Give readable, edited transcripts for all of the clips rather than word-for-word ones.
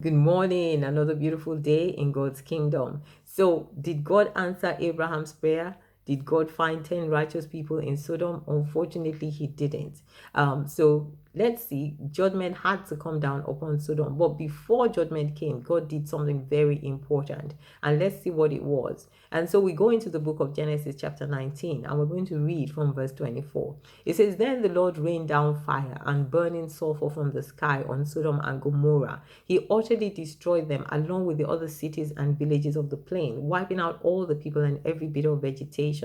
Good morning, another beautiful day in God's kingdom. So, did God answer Abraham's prayer? Did God find 10 righteous people in Sodom? Unfortunately, he didn't. So, let's see. Judgment had to come down upon Sodom. But before judgment came, God did something very important. And let's see what it was. And so, we go into the book of Genesis, chapter 19, and we're going to read from verse 24. It says, Then the Lord rained down fire and burning sulfur from the sky on Sodom and Gomorrah. He utterly destroyed them along with the other cities and villages of the plain, wiping out all the people and every bit of vegetation.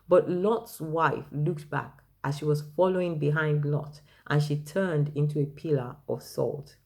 But Lot's wife looked back as she was following behind Lot, and she turned into a pillar of salt.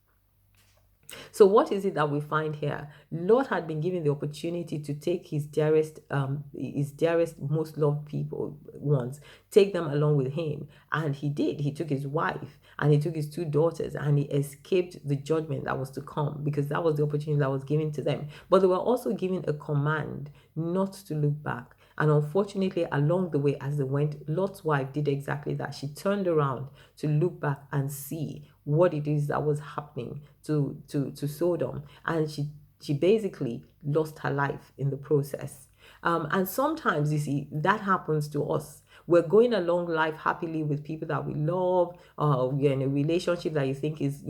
So what is it that we find here? Lot had been given the opportunity to take his dearest, most loved people ones, take them along with him, and he did. He took his wife and he took his two daughters, and he escaped the judgment that was to come because that was the opportunity that was given to them. But they were also given a command not to look back. And unfortunately, along the way, as they went, Lot's wife did exactly that. She turned around to look back and see what it is that was happening to Sodom. And she basically lost her life in the process. And sometimes, you see, that happens to us. We're going along life happily with people that we love. We're in a relationship that you think is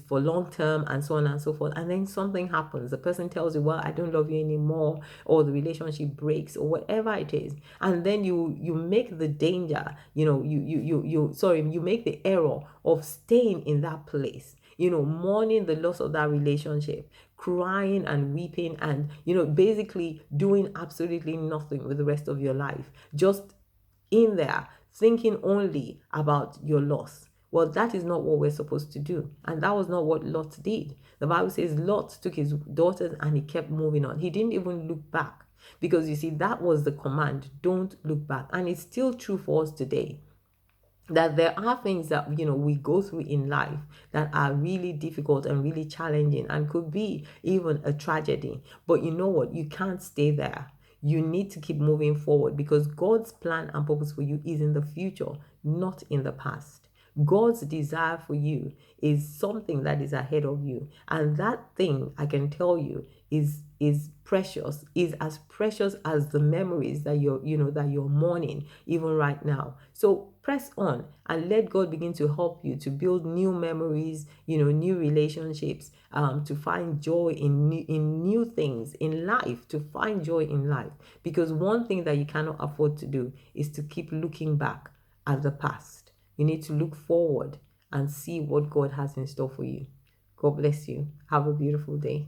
for long term, and so on and so forth. And then something happens. The person tells you, "Well, I don't love you anymore," or the relationship breaks, or whatever it is. And then you make the danger. You make the error of staying in that place. Mourning the loss of that relationship, crying and weeping, and basically doing absolutely nothing with the rest of your life, just in there thinking only about your loss. Well, that is not what we're supposed to do, and that was not what Lot did. The Bible says Lot took his daughters and he kept moving on. He didn't even look back, because you see, that was the command: don't look back. And it's still true for us today, that there are things that we go through in life that are really difficult and really challenging and could be even a tragedy. But you know what? You can't stay there. You need to keep moving forward, because God's plan and purpose for you is in the future, not in the past. God's desire for you is something that is ahead of you, and that thing, I can tell you, is precious, is as precious as the memories that you're mourning even right now. So press on and let God begin to help you to build new memories, new relationships, to find joy in new things in life, to find joy in life. Because one thing that you cannot afford to do is to keep looking back at the past. You need to look forward and see what God has in store for you. God bless you. Have a beautiful day.